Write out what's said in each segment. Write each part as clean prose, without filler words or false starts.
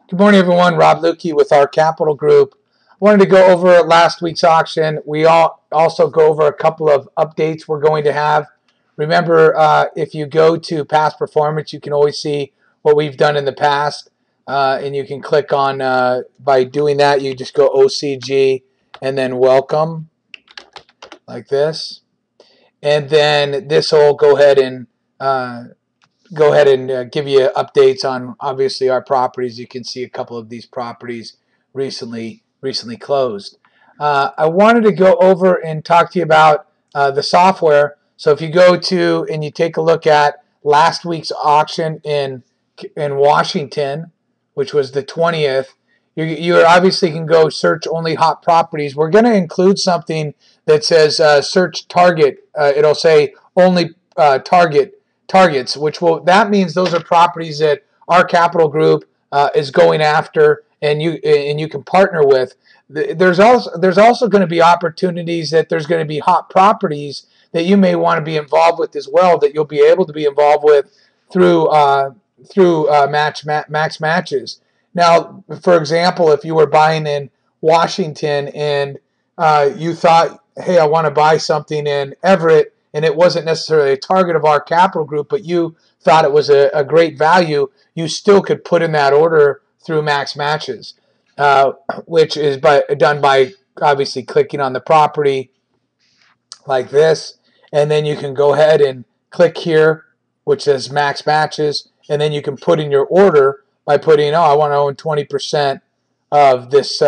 Good morning, everyone. Rob Lukey with our Capital Group. I wanted to go over last week's auction. We also go over a couple of updates we're going to have. Remember, if you go to past performance, you can always see what we've done in the past, and you can click on, by doing that, you just go OCG and then welcome, like this. And then this will go ahead and give you updates on obviously our properties. You can see a couple of these properties recently closed. I wanted to go over and talk to you about the software. So if you go to and you take a look at last week's auction in Washington, which was the 20th, you obviously can go search only hot properties. We're going to include something that says search target. It'll say only targets, that means those are properties that our Capital Group is going after, and you can partner with. There's also going to be opportunities that there's going to be hot properties that you may want to be involved with as well, that you'll be able to be involved with through max matches. Now, for example, if you were buying in Washington and you thought, hey, I want to buy something in Everett, and it wasn't necessarily a target of our Capital Group, but you thought it was a great value, you still could put in that order through max matches, which is done by obviously clicking on the property like this, and then you can go ahead and click here, which says max matches, and then you can put in your order by putting, I want to own 20% of this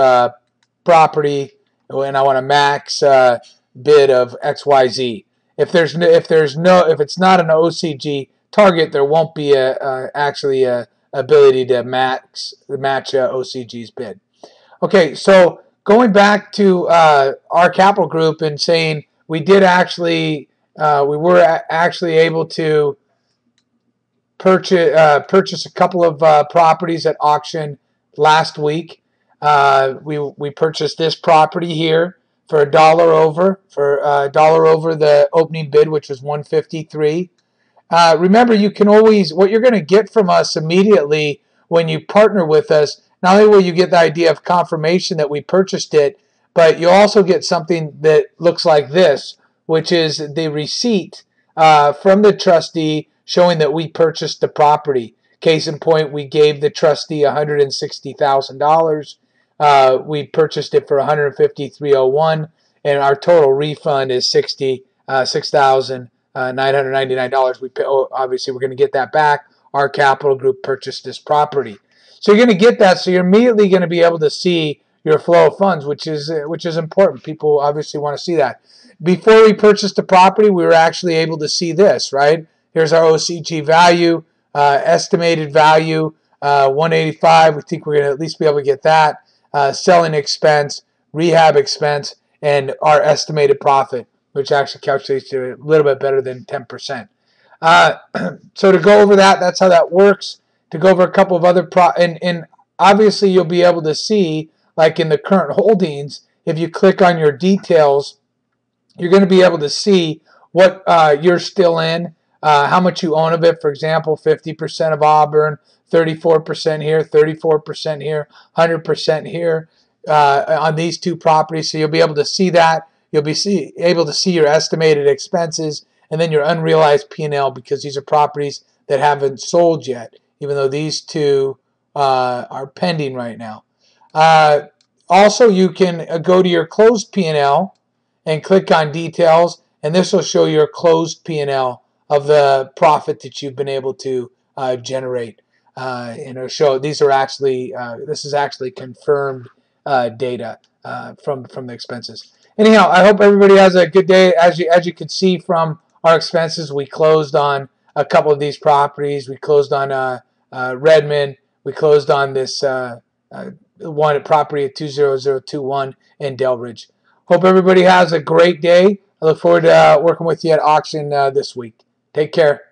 property, and I want a max bid of XYZ. If it's not an OCG target, there won't be actually a ability to match OCG's bid. Okay, so going back to our Capital Group and saying we were actually able to purchase a couple of properties at auction last week. We purchased this property here for $1 over, the opening bid, which was $153. Remember, you can always, what you're going to get from us immediately when you partner with us, not only will you get the idea of confirmation that we purchased it, but you'll also get something that looks like this, which is the receipt from the trustee showing that we purchased the property. Case in point, we gave the trustee $160,000. We purchased it for $153.01, and our total refund is $6,999. Obviously, we're going to get that back. Our Capital Group purchased this property, so you're going to get that. So you're immediately going to be able to see your flow of funds, which is important. People obviously want to see that. Before we purchased the property, we were actually able to see this. Right, here's our OCG value, estimated value, 185. We think we're going to at least be able to get that. Selling expense, rehab expense, and our estimated profit, which actually calculates to a little bit better than 10%. So to go over that, that's how that works. To go over a couple of other and obviously you'll be able to see, like in the current holdings, if you click on your details, you're going to be able to see what you're still in, how much you own of it. For example, 50% of Auburn, 34% here, 34% here, 100% here on these two properties. So you'll be able to see that. You'll be able to see your estimated expenses and then your unrealized P&L, because these are properties that haven't sold yet, even though these two are pending right now. Also, you can go to your closed P&L and click on details, and this will show your closed P&L of the profit that you've been able to generate. And it'll show these are actually this is actually confirmed data from the expenses. Anyhow, I hope everybody has a good day. As you can see from our expenses, we closed on a couple of these properties. We closed on Redmond. We closed on this one property at 20021 in Delridge. Hope everybody has a great day. I look forward to working with you at auction this week. Take care.